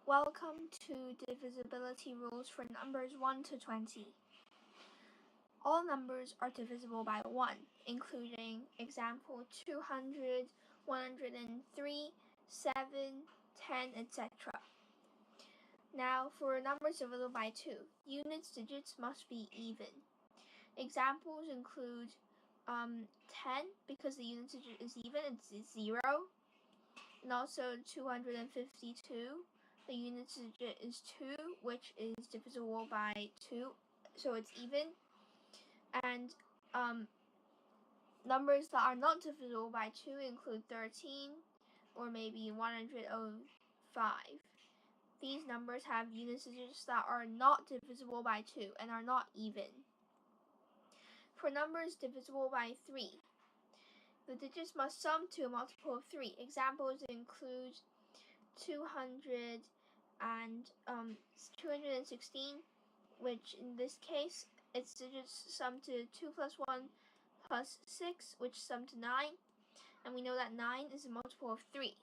Welcome to Divisibility Rules for numbers 1 to 20. All numbers are divisible by 1, including example 200, 103, 7, 10, etc. Now, for numbers divisible by 2, units digits must be even. Examples include 10, because the unit digit is even, it's 0, and also 252. The unit digit is 2, which is divisible by 2, so it's even. And numbers that are not divisible by 2 include 13 or maybe 105. These numbers have unit digits that are not divisible by 2 and are not even. For numbers divisible by 3, the digits must sum to a multiple of 3. Examples include 216, which in this case, its digits sum to 2 plus 1 plus 6, which sum to 9, and we know that 9 is a multiple of 3.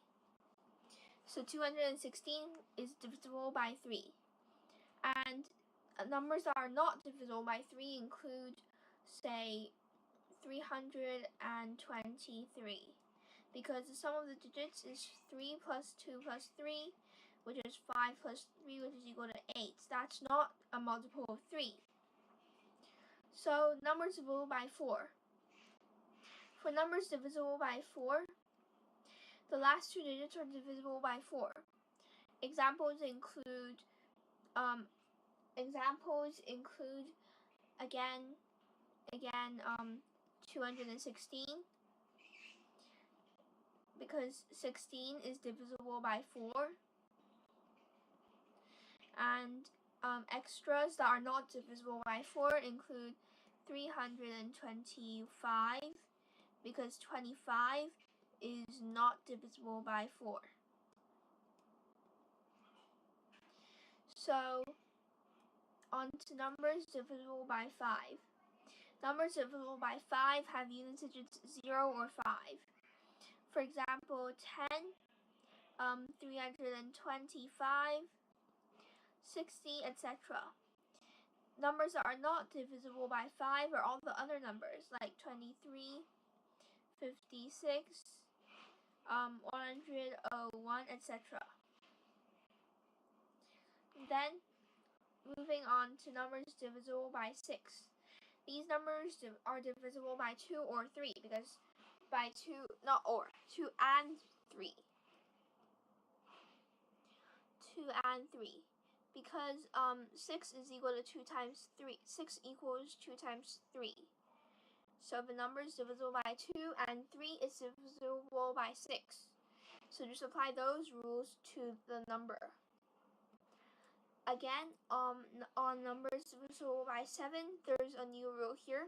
So 216 is divisible by 3. And numbers that are not divisible by 3 include, say, 323, because the sum of the digits is 3 plus 2 plus 3, which is 5 plus 3, which is equal to 8. That's not a multiple of 3. So numbers divisible by 4. For numbers divisible by 4, the last two digits are divisible by 4. Examples include again 216, because 16 is divisible by 4. And extras that are not divisible by 4 include 325, because 25 is not divisible by 4. So, on to numbers divisible by 5. Numbers divisible by 5 have unit digits 0 or 5. For example, 10, 325, 60, etc. Numbers that are not divisible by 5 are all the other numbers, like 23, 56, 101, etc. Then, moving on to numbers divisible by 6. These numbers are divisible by 2 or 3, because by 2 and 3. 2 and 3. Because 6 is equal to 2 times 3. 6 equals 2 times 3. So the number is divisible by 2 and 3 is divisible by 6. So just apply those rules to the number. Again, on numbers divisible by 7, there's a new rule here.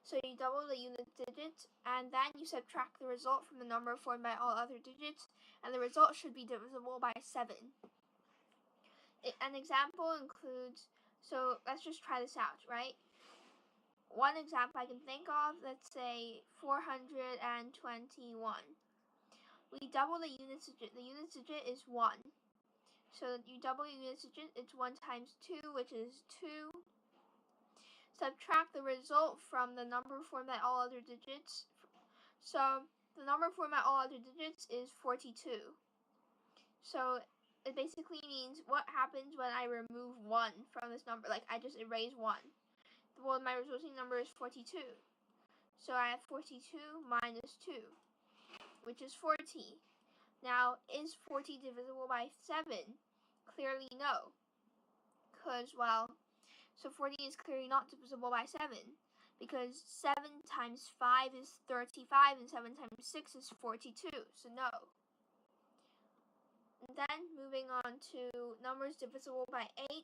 So you double the unit digit, and then you subtract the result from the number formed by all other digits, and the result should be divisible by 7. An example includes, so let's just try this out, right? One example I can think of, let's say 421. We double the unit digit. The unit digit is 1. So you double your unit digit, it's 1 times 2, which is 2. Subtract the result from the number formed by all other digits. So the number formed by all other digits is 42. So it basically means what happens when I remove 1 from this number. Like I just erase 1. Well, my resulting number is 42. So I have 42 minus 2, which is 40. Now, is 40 divisible by 7? Clearly no. Because, so 40 is clearly not divisible by 7. Because 7 times 5 is 35, and 7 times 6 is 42. So no. And then, moving on to numbers divisible by 8.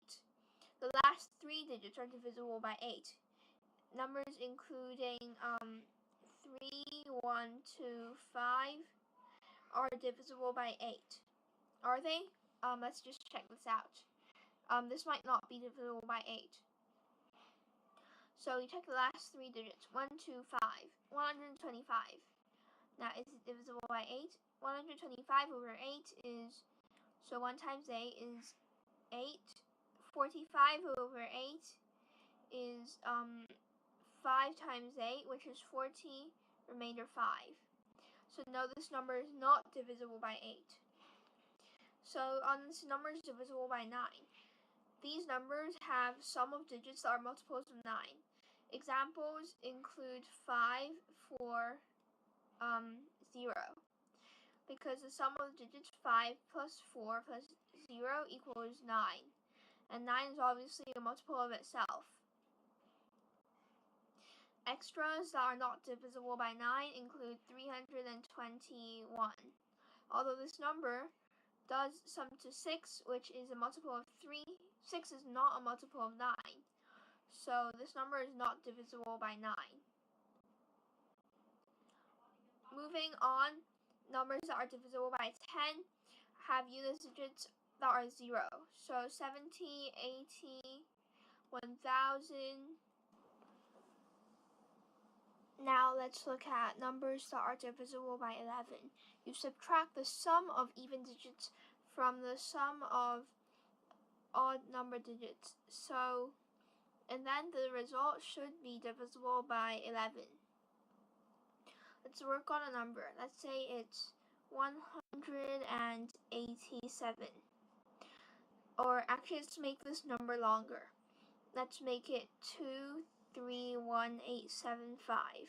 The last 3 digits are divisible by 8. Numbers including 3, 1, 2, 5 are divisible by 8. Are they? Let's just check this out. This might not be divisible by 8. So we check the last 3 digits. 1, 2, 5. 125. Now, is it divisible by 8? 125 over 8 is So 1 times 8 is 8. 45 over 8 is 5 times 8, which is 40, remainder 5. So no, this number is not divisible by 8. So this number is divisible by 9. These numbers have sum of digits that are multiples of 9. Examples include 5, 4, 0. Because the sum of digits 5 plus 4 plus 0 equals 9. And 9 is obviously a multiple of itself. Extras that are not divisible by 9 include 321. Although this number does sum to 6, which is a multiple of 3, 6 is not a multiple of 9. So this number is not divisible by 9. Moving on, numbers that are divisible by 10 have unit digits that are 0. So 70, 80, 1000. Now let's look at numbers that are divisible by 11. You subtract the sum of even digits from the sum of odd number digits. And then the result should be divisible by 11. Let's work on a number. Let's say it's 187. Or actually, let's make this number longer. Let's make it 231875.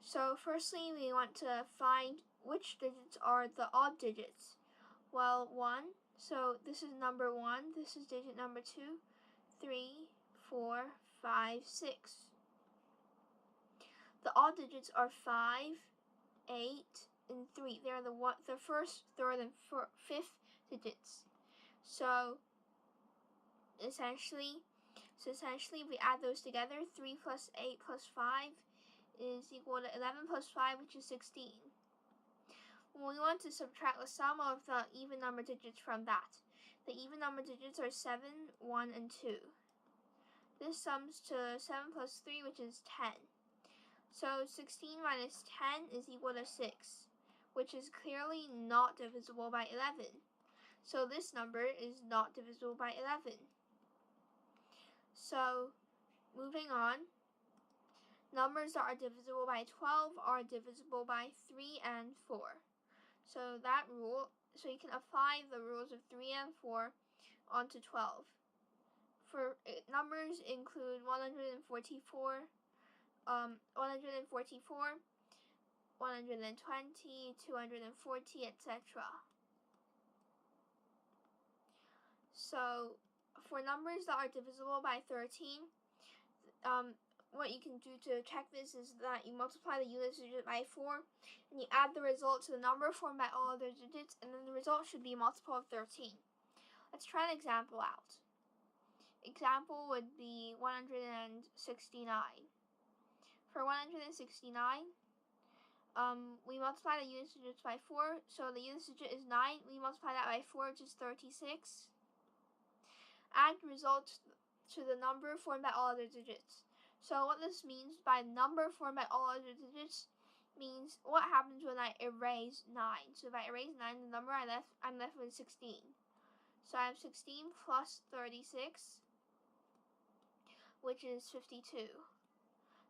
So firstly, we want to find which digits are the odd digits. Well, 1, so this is number 1, this is digit number 2, 3, 4, 5, 6. The odd digits are 5, 8, and 3. They're the first, third, and fifth digits. So essentially, we add those together. 3 plus 8 plus 5 is equal to 11 plus 5, which is 16. We want to subtract the sum of the even number digits from that. The even number digits are 7, 1, and 2. This sums to 7 plus 3, which is 10. So 16 minus 10 is equal to 6, which is clearly not divisible by 11. So this number is not divisible by 11. So moving on, numbers that are divisible by 12 are divisible by 3 and 4. So you can apply the rules of 3 and 4 onto 12. For numbers include 144, 120, 240, etc. So for numbers that are divisible by 13, what you can do to check this is that you multiply the unit digit by 4, and you add the result to the number formed by all other digits, and then the result should be a multiple of 13. Let's try an example out. Example would be 169. For 169, we multiply the unit digits by 4, so the unit digit is 9. We multiply that by 4, which is 36. Add the result to the number formed by all other digits. So what this means by number formed by all other digits means what happens when I erase 9. So if I erase 9, the number I'm left with 16. So I have 16 plus 36, which is 52.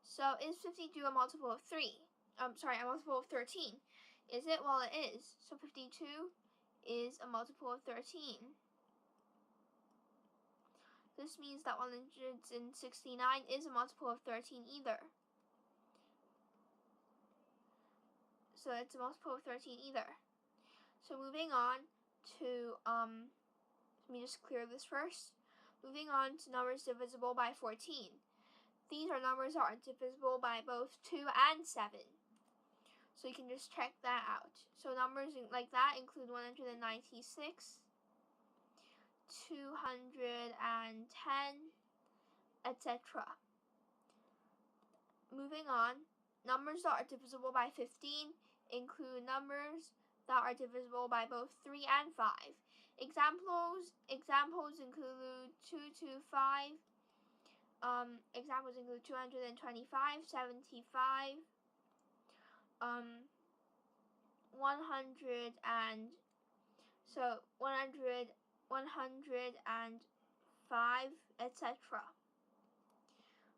So is 52 a multiple of 3? A multiple of 13. Is it? Well, it is. So 52 is a multiple of 13. This means that 169 is a multiple of 13 either. So it's a multiple of 13 either. So moving on to, let me just clear this first. Moving on to numbers divisible by 14. These are numbers that are divisible by both 2 and 7. So you can just check that out. So numbers like that include 196, 210, etc. Moving on, numbers that are divisible by 15 include numbers that are divisible by both 3 and 5. Examples include 225. Examples include 225, 75, 100, and so 100, 105, etc.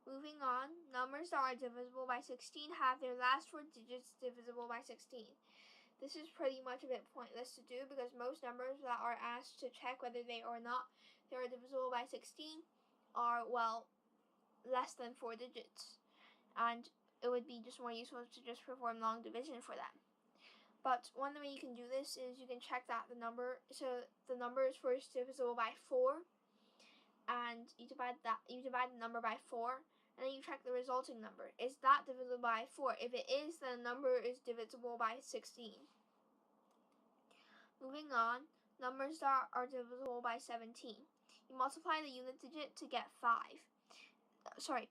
Moving on, numbers that are divisible by 16 have their last 4 digits divisible by 16. This is pretty much a bit pointless to do because most numbers that are asked to check whether they are divisible by 16 are, well, less than 4 digits. And it would be just more useful to just perform long division for them. But one way you can do this is you can check that the number is first divisible by 4, and you divide the number by 4, and then you check the resulting number. Is that divisible by 4? If it is, then the number is divisible by 16. Moving on, numbers that are divisible by 17. You multiply the unit digit to get by 5,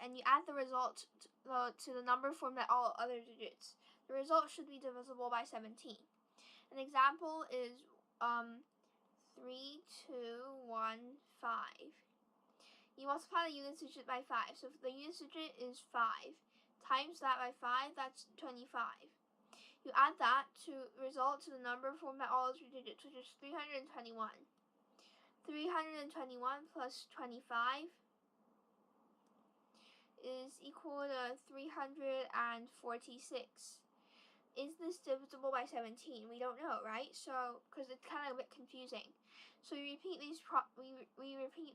and you add the result to the number formed by all other digits. The result should be divisible by 17. An example is 3215. You multiply the unit digit by 5. So if the unit digit is 5, times that by 5, that's 25. You add that to result to the number formed by all three digits, which is 321. 321 plus 25 is equal to 346. Is this divisible by 17? We don't know, right? So, because it's kind of a bit confusing. So we repeat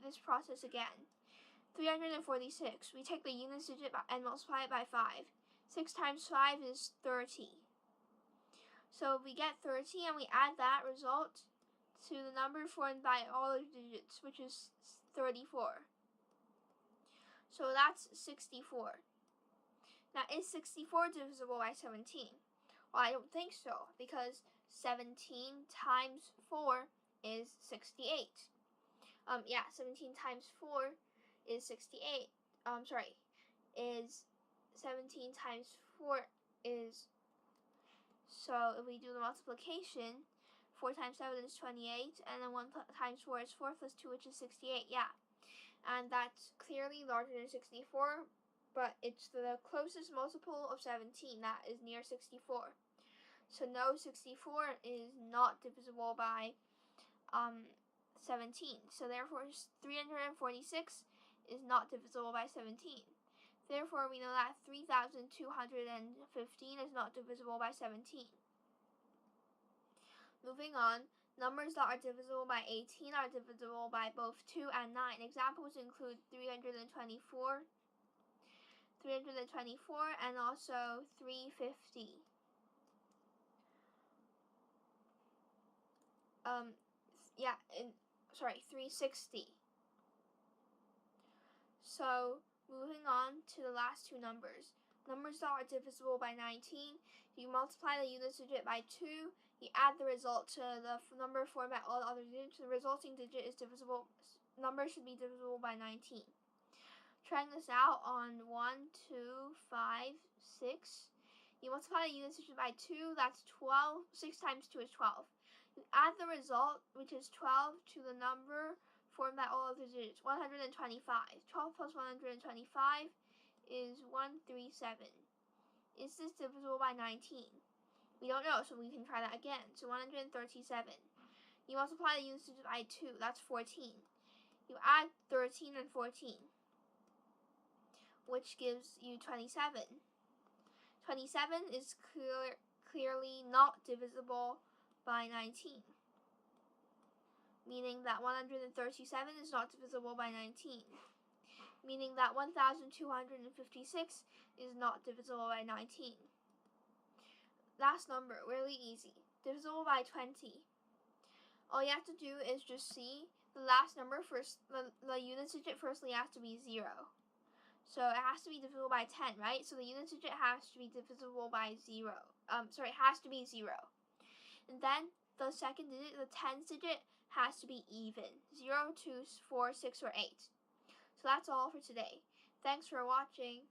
this process again. 346. We take the unit digit and multiply it by 5. 6 times 5 is 30. So we get 30, and we add that result to the number formed by all the digits, which is 34. So that's 64. Now, is 64 divisible by 17? Well, I don't think so, because 17 times 4 is 68. 17 times 4 is 68. Is 17 times 4 is, so if we do the multiplication, 4 times 7 is 28, and then 1 times 4 is 4 plus 2, which is 68, yeah. And that's clearly larger than 64, but it's the closest multiple of 17 that is near 64. So no, 64 is not divisible by 17. So therefore 346 is not divisible by 17. Therefore we know that 3215 is not divisible by 17. Moving on, numbers that are divisible by 18 are divisible by both 2 and 9. Examples include 324, and also 350. 360. So, moving on to the last two numbers. Numbers that are divisible by 19, you multiply the unit digit by 2, you add the result to the number formed by all the other digits. The resulting digit is divisible. Number should be divisible by 19. Trying this out on 1, 2, 5, 6. You multiply the unit digit by 2, that's 12. 6 times 2 is 12. You add the result, which is 12, to the number formed by all of the digits, 125. 12 plus 125 is 137. Is this divisible by 19? We don't know, so we can try that again. So 137. You multiply the unit digit by 2, that's 14. You add 13 and 14, which gives you 27. 27 is clearly not divisible by 19, meaning that 137 is not divisible by 19, meaning that 1256 is not divisible by 19. Last number, really easy, divisible by 20. All you have to do is just see the last number first, the unit digit firstly has to be 0. So it has to be divisible by 10, right? So the unit digit has to be divisible by 0. It has to be 0. And then the second digit, the 10th digit, has to be even. 0, 2, 4, 6, or 8. So that's all for today. Thanks for watching.